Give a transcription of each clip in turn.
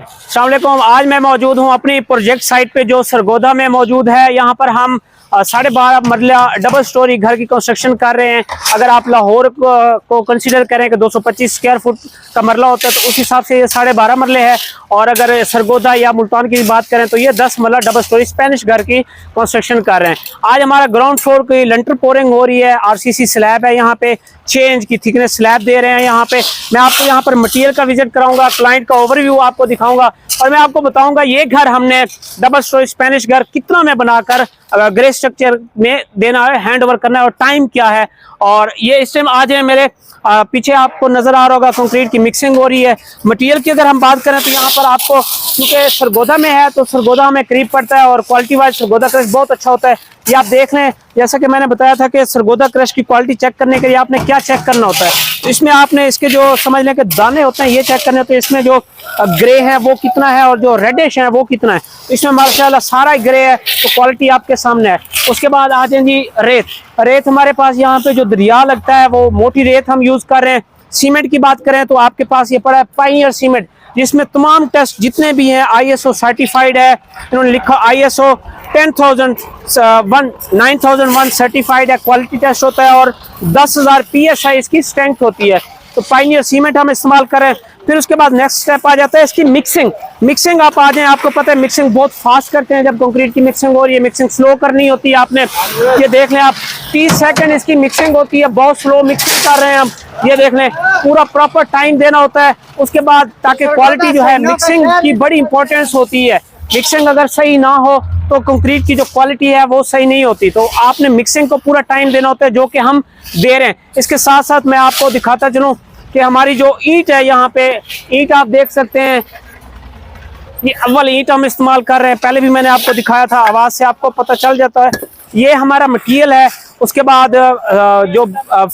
अस्सलाम वालेकुम। आज मैं मौजूद हूँ अपनी प्रोजेक्ट साइट पे जो सरगोदा में मौजूद है। यहाँ पर हम 12.5 मरला डबल स्टोरी घर की कंस्ट्रक्शन कर रहे हैं। अगर आप लाहौर को कंसीडर करें कि 225 स्क्वायर फुट का मरला होता है तो उस हिसाब से ये 12.5 मरले है। और अगर सरगोदा या मुल्तान की बात करें तो ये 10 मरला डबल स्टोरी स्पेनिश घर की कंस्ट्रक्शन कर रहे हैं। आज हमारा ग्राउंड फ्लोर की लेंटर पोरिंग हो रही है। आरसीसी स्लैब है, यहाँ पे 6 इंच की थिकनेस स्लैब दे रहे हैं। यहाँ पे मैं आपको यहाँ पर मटेरियल का विजिट कराऊंगा, क्लाइंट का ओवरव्यू आपको दिखाऊंगा और मैं आपको बताऊंगा ये घर हमने डबल स्टोरी स्पेनिश घर कितना में बनाकर ग्रे स्ट्रक्चर में देना है, हैंड ओवर करना है और टाइम क्या है। और ये इस टाइम आज है मेरे पीछे आपको नजर आ रहा होगा कंक्रीट की मिक्सिंग हो रही है। मटेरियल की अगर हम बात करें तो यहाँ पर आपको क्योंकि सरगोदा में है तो सरगोदा हमें करीब पड़ता है और क्वालिटी वाइज सरगोदा क्रश बहुत अच्छा होता है। ये आप देख लें, जैसा कि मैंने बताया था कि सरगोदा क्रश की क्वालिटी चेक करने के लिए आपने क्या चेक करना होता है। तो इसमें आपने इसके जो समझ लें कि दाने होते हैं ये चेक करने होते हैं। इसमें जो ग्रे है वो कितना है और जो रेडिश है वो कितना है। इसमें माशाल्लाह सारा ग्रे है तो क्वालिटी आपके सामने है। उसके बाद आ जाए जी रेत हमारे पास यहाँ पे जो दरिया लगता है वो मोटी रेत हम यूज कर रहे हैं। सीमेंट की बात करें तो आपके पास ये पड़ा है पायनियर सीमेंट, जिसमें तमाम टेस्ट जितने भी हैं ISO सर्टिफाइड है। इन्होंने लिखा ISO 9001 सर्टिफाइड है, क्वालिटी टेस्ट होता है और 10,000 PSI इसकी स्ट्रेंथ होती है। तो पायनियर सीमेंट हम इस्तेमाल करें। फिर उसके बाद नेक्स्ट स्टेप आ जाता है इसकी मिक्सिंग आप आ जाए। आपको पता है मिक्सिंग बहुत फास्ट करते हैं जब कंक्रीट की मिक्सिंग हो रही है। मिक्सिंग स्लो करनी होती है आपने, ये देख लें आप 30 सेकंड इसकी मिक्सिंग होती है। बहुत स्लो मिक्सिंग कर रहे हैं हम, ये देख लें पूरा प्रॉपर टाइम देना होता है। उसके बाद ताकि क्वालिटी जो है मिक्सिंग की बड़ी इंपॉर्टेंस होती है। मिक्सिंग अगर सही ना हो तो कंक्रीट की जो क्वालिटी है वो सही नहीं होती। तो आपने मिक्सिंग को पूरा टाइम देना होता है जो कि हम दे रहे हैं। इसके साथ साथ मैं आपको दिखाता चलूं कि हमारी जो ईंट है, यहाँ पे ईंट आप देख सकते हैं, ये अव्वल ईंट हम इस्तेमाल कर रहे हैं। पहले भी मैंने आपको दिखाया था, आवाज से आपको पता चल जाता है। ये हमारा मटेरियल है। उसके बाद जो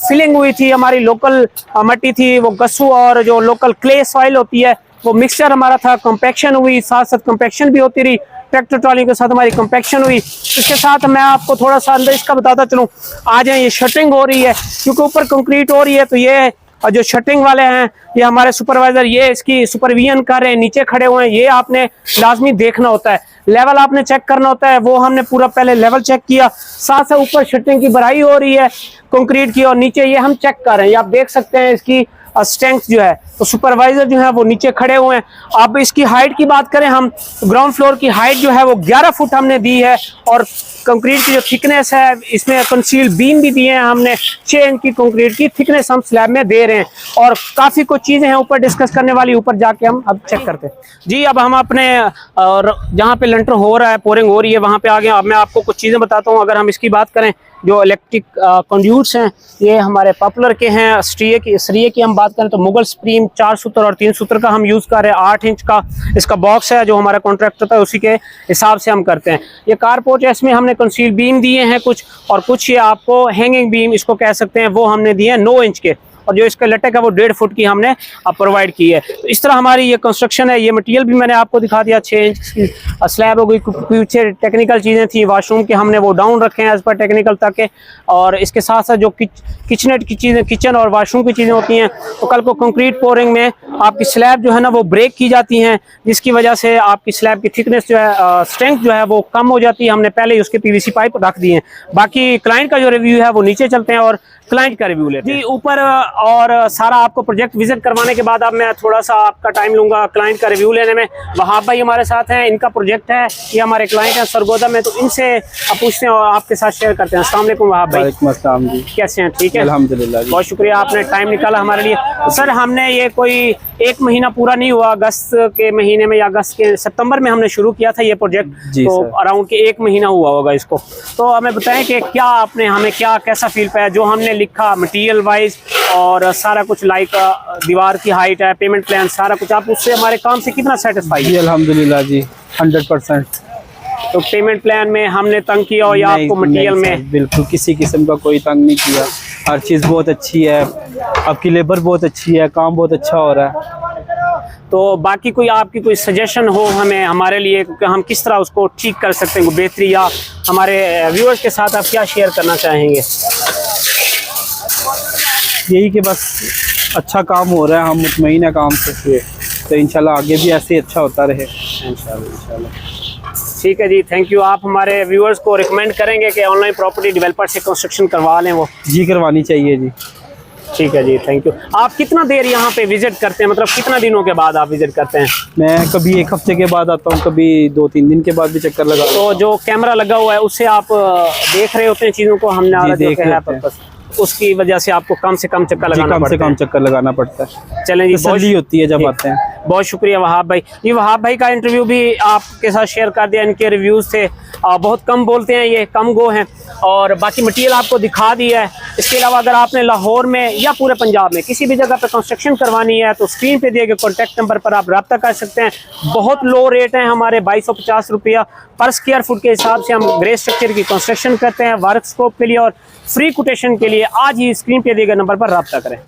फिलिंग हुई थी हमारी लोकल मट्टी थी वो गस्सू और जो लोकल क्ले सॉइल होती है वो मिक्सचर हमारा था। कंपैक्शन हुई, साथ साथ कंपैक्शन भी होती रही, ट्रैक्टर ट्रॉली के साथ हमारी कंपैक्शन हुई। इसके साथ मैं आपको थोड़ा सा अंदर इसका बताता चलूँ। आज ये शटरिंग हो रही है क्योंकि ऊपर कंक्रीट हो रही है तो ये और जो शटरिंग वाले हैं ये हमारे सुपरवाइजर ये इसकी सुपरविजन कर रहे हैं, नीचे खड़े हुए हैं। ये आपने लाजमी देखना होता है, लेवल आपने चेक करना होता है। वो हमने पूरा पहले लेवल चेक किया, साथ साथ ऊपर शटरिंग की भराई हो रही है कंक्रीट की और नीचे ये हम चेक कर रहे हैं। ये आप देख सकते हैं इसकी स्ट्रेंथ जो है। तो सुपरवाइजर जो है वो नीचे खड़े हुए हैं। अब इसकी हाइट की बात करें हम, ग्राउंड फ्लोर की हाइट जो है वो 11 फुट हमने दी है और कंक्रीट की जो थिकनेस है इसमें कंसील बीम भी दिए हैं हमने। 6 इंच की कंक्रीट की थिकनेस हम स्लैब में दे रहे हैं और काफी कुछ चीजें हैं ऊपर डिस्कस करने वाली, ऊपर जाके हम अब चेक करते हैं जी। अब हम अपने जहाँ पे लेंटर हो रहा है, पोरिंग हो रही है, वहाँ पे आ गए। अब मैं आपको कुछ चीजें बताता हूँ। अगर हम इसकी बात करें, जो इलेक्ट्रिक कंड्यूट्स हैं ये हमारे पॉपुलर के हैं। सरिये की हम बात करें तो मुगल स्प्रीम 4 सूत्र और 3 सूत्र का हम यूज कर रहे हैं। 8 इंच का इसका बॉक्स है जो हमारा कॉन्ट्रैक्ट होता है, उसी के हिसाब से हम करते हैं। ये कारपोर्ट है, इसमें हमने कंसील बीम दिए हैं कुछ, और कुछ ये आपको हैंगिंग बीम इसको कह सकते हैं, वो हमने दिए हैं 9 इंच के। और जो इसका लटक है वो 1.5 फुट की हमने प्रोवाइड की है। तो इस तरह हमारी ये कंस्ट्रक्शन है। ये मटेरियल भी मैंने आपको दिखा दिया। 6 इंच की स्लैब हो गई। पीछे टेक्निकल चीज़ें थी, वॉशरूम के हमने वो डाउन रखे हैं एज पर टेक्निकल तक। और इसके साथ साथ जो किचनेट की चीज़ें, किचन और वॉशरूम की चीज़ें होती हैं, तो कल को कंक्रीट पोरिंग में आपकी स्लैब जो है ना वो ब्रेक की जाती हैं, जिसकी वजह से आपकी स्लैब की थिकनेस जो है, स्ट्रेंथ जो है वो कम हो जाती है। हमने पहले ही उसके PVC पाइप रख दिए हैं। बाकी क्लाइंट का जो रिव्यू है वो नीचे चलते हैं और क्लाइंट का रिव्यू लेते हैं जी ऊपर। और सारा आपको प्रोजेक्ट विजिट करवाने के बाद अब मैं थोड़ा सा आपका टाइम लूंगा क्लाइंट का रिव्यू लेने में। वहाब भाई हमारे साथ हैं, इनका प्रोजेक्ट है, ये हमारे क्लाइंट हैं सरगोदा में, तो इनसे पूछते हैं और आपके साथ शेयर करते हैं। अस्सलाम वालेकुम वहाब भाई। वालेकुम अस्सलाम जी, कैसे हैं? ठीक है अल्हम्दुलिल्लाह। बहुत शुक्रिया, आपने टाइम निकाला हमारे लिए। सर हमने ये कोई 1 महीना पूरा नहीं हुआ, अगस्त के महीने में या अगस्त के सितंबर में हमने शुरू किया था ये प्रोजेक्ट, तो अराउंड के 1 महीना हुआ होगा इसको। तो हमें बताएं कि क्या आपने हमें कैसा फील पाया जो हमने लिखा मटेरियल वाइज और सारा कुछ, लाइक दीवार की हाइट है, पेमेंट प्लान, सारा कुछ, आप उससे हमारे काम से कितना सेटिस्फाई जी? अल्हम्दुलिल्लाह जी 100%। तो पेमेंट प्लान में हमने तंग किया और या आपको मटेरियल में? बिल्कुल किसी किस्म का कोई तंग नहीं किया, हर चीज़ बहुत अच्छी है, आपकी लेबर बहुत अच्छी है, काम बहुत अच्छा हो रहा है। तो बाकी कोई आपकी कोई सजेशन हो हमें, हमारे लिए, कि हम किस तरह उसको ठीक कर सकते हैं बेहतरी, या हमारे व्यूअर्स के साथ आप क्या शेयर करना चाहेंगे? यही कि बस अच्छा काम हो रहा है, हम मुतमईन है काम से। तो इंशाल्लाह आगे भी ऐसे ही अच्छा होता रहे। ठीक है जी, थैंक यू। आप हमारे व्यूअर्स को रिकमेंड करेंगे कि ऑनलाइन प्रॉपर्टी डेवलपर से कंस्ट्रक्शन करवा लें वो? जी करवानी चाहिए जी। ठीक है जी, थैंक यू। आप कितना देर यहाँ पे विजिट करते हैं, मतलब कितना दिनों के बाद आप विजिट करते हैं? मैं कभी 1 हफ्ते के बाद आता हूँ, कभी 2-3 दिन के बाद भी चक्कर लगा। तो जो कैमरा लगा हुआ है उससे आप देख रहे होते हैं चीज़ों को, हमने जी, देख है लेते हैं। पर्पस, उसकी वजह से आपको कम से कम चक्कर लगाना कम से पड़ता कम है। चक्कर लगाना पड़ता है। चलें जी, तसल्ली होती है जब आते हैं। बहुत शुक्रिया वहाब भाई। ये वहाब भाई का इंटरव्यू भी आपके साथ शेयर कर दिया। इनके रिव्यूज़ थे, बहुत कम बोलते हैं, ये कम गो हैं, और बाकी मटेरियल आपको दिखा दिया है। इसके अलावा अगर आपने लाहौर में या पूरे पंजाब में किसी भी जगह पर कंस्ट्रक्शन करवानी है तो स्क्रीन पे दिए गए कॉन्टैक्ट नंबर पर आप रब्ता कर सकते हैं। बहुत लो रेट हैं हमारे, 2250 रुपया पर स्क्वायर फुट के हिसाब से हम ग्रे स्ट्रक्चर की कंस्ट्रक्शन करते हैं। वर्क स्कोप के लिए और फ्री कोटेशन के लिए आज ही स्क्रीन पे दिए गए नंबर पर रब्ता करें।